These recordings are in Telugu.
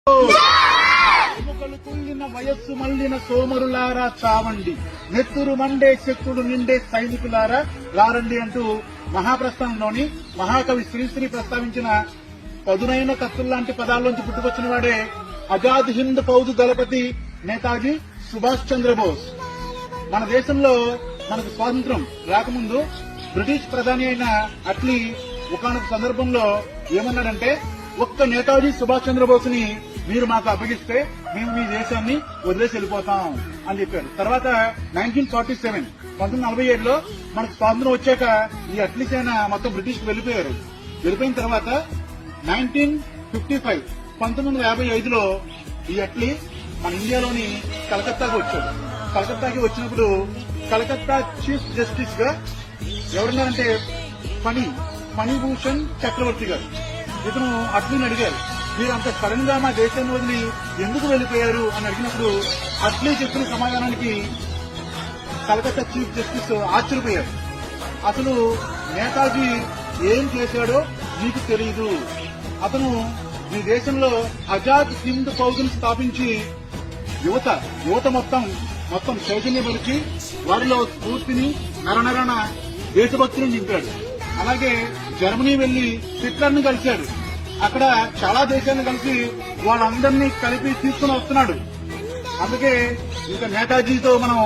ఎముకలు కుళ్ళిన వయస్సు మళ్లిన సోమరులారా చావండి, నెత్తురు మండే శక్తుడు నిండే సైనికులారా రారండి అంటూ మహాప్రస్థానంలోని మహాకవి శ్రీశ్రీ ప్రస్తావించిన పదునైన కత్తుల్లాంటి పదాల్లోంచి పుట్టుకొచ్చిన వాడే ఆజాద్ హింద్ ఫౌజ్ దళపతి నేతాజీ సుభాష్ చంద్రబోస్. మన దేశంలో మనకు స్వాతంత్రం రాకముందు బ్రిటిష్ ప్రధాని అయిన అట్లీ ఒకానొక సందర్భంలో ఏమన్నాడంటే, ఒక్క నేతాజీ సుభాష్ చంద్రబోస్ ని మీరు మాకు అప్పగిస్తే మేము మీ దేశాన్ని వదిలేసి వెళ్ళిపోతాం అని చెప్పారు. తర్వాత 1947లో మనకు స్వాతంత్రం వచ్చాక ఈ అట్లీ సేన మొత్తం బ్రిటిష్ కు వెళ్లిపోయారు. వెళ్ళిపోయిన తర్వాత 1955లో ఈ అట్లీ మన ఇండియాలోని కలకత్తాకు వచ్చాడు. కలకత్తాకి వచ్చినప్పుడు కలకత్తా చీఫ్ జస్టిస్ గా ఎవరున్నారంటే ఫణిభూషణ్ చక్రవర్తి గారు. ఇతను అట్లీని అడిగారు, మీరు అంత సడన్ గా మా దేశాన్ని వదిలి ఎందుకు వెళ్లిపోయారు అని అడిగినప్పుడు అట్లీ చెప్పిన సమాధానానికి కలకత్తా చీఫ్ జస్టిస్ ఆశ్చర్యపోయారు. అసలు నేతాజీ ఏం చేశాడో మీకు తెలియదు. అతను మీ దేశంలో ఆజాద్ హింద్ ఫౌజ్ ను స్థాపించి యువత మొత్తం చైతన్యపరిచి వారిలో స్ఫూర్తిని నరనరణ దేశభక్తిని నింపాడు. అలాగే జర్మనీ వెళ్లి హిట్లర్ ని కలిశాడు. అక్కడ చాలా దేశాలను కలిసి వాళ్ళందరినీ కలిపి తీసుకుని వస్తున్నాడు. అందుకే ఇంకా నేతాజీతో మనం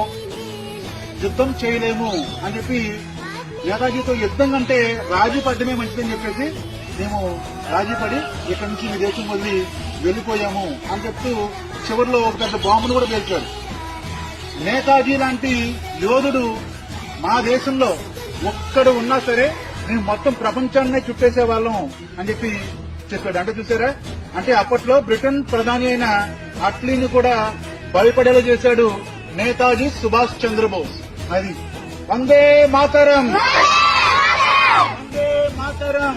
యుద్ధం చేయలేము అని చెప్పి, నేతాజీతో యుద్ధం కంటే రాజీ పడ్డమే మంచిదని చెప్పేసి మేము రాజీ పడి ఇక్కడి నుంచి ఈ దేశం వదిలి వెళ్లిపోయాము అని చెప్తూ చివరిలో ఒక పెద్ద బాంబును కూడా పేల్చాడు. నేతాజీ లాంటి యోధుడు మా దేశంలో ఒక్కడు ఉన్నా సరే మేము మొత్తం ప్రపంచాన్నే చుట్టేసే వాళ్ళం అని చెప్పి చెప్పాడు. అంటే చూసారా, అంటే అప్పట్లో బ్రిటన్ ప్రధాని అయిన అట్లీని కూడా భయపడేలా చేశాడు నేతాజీ సుభాష్ చంద్రబోస్. అది వందే మాతరం, వందే మాతరం.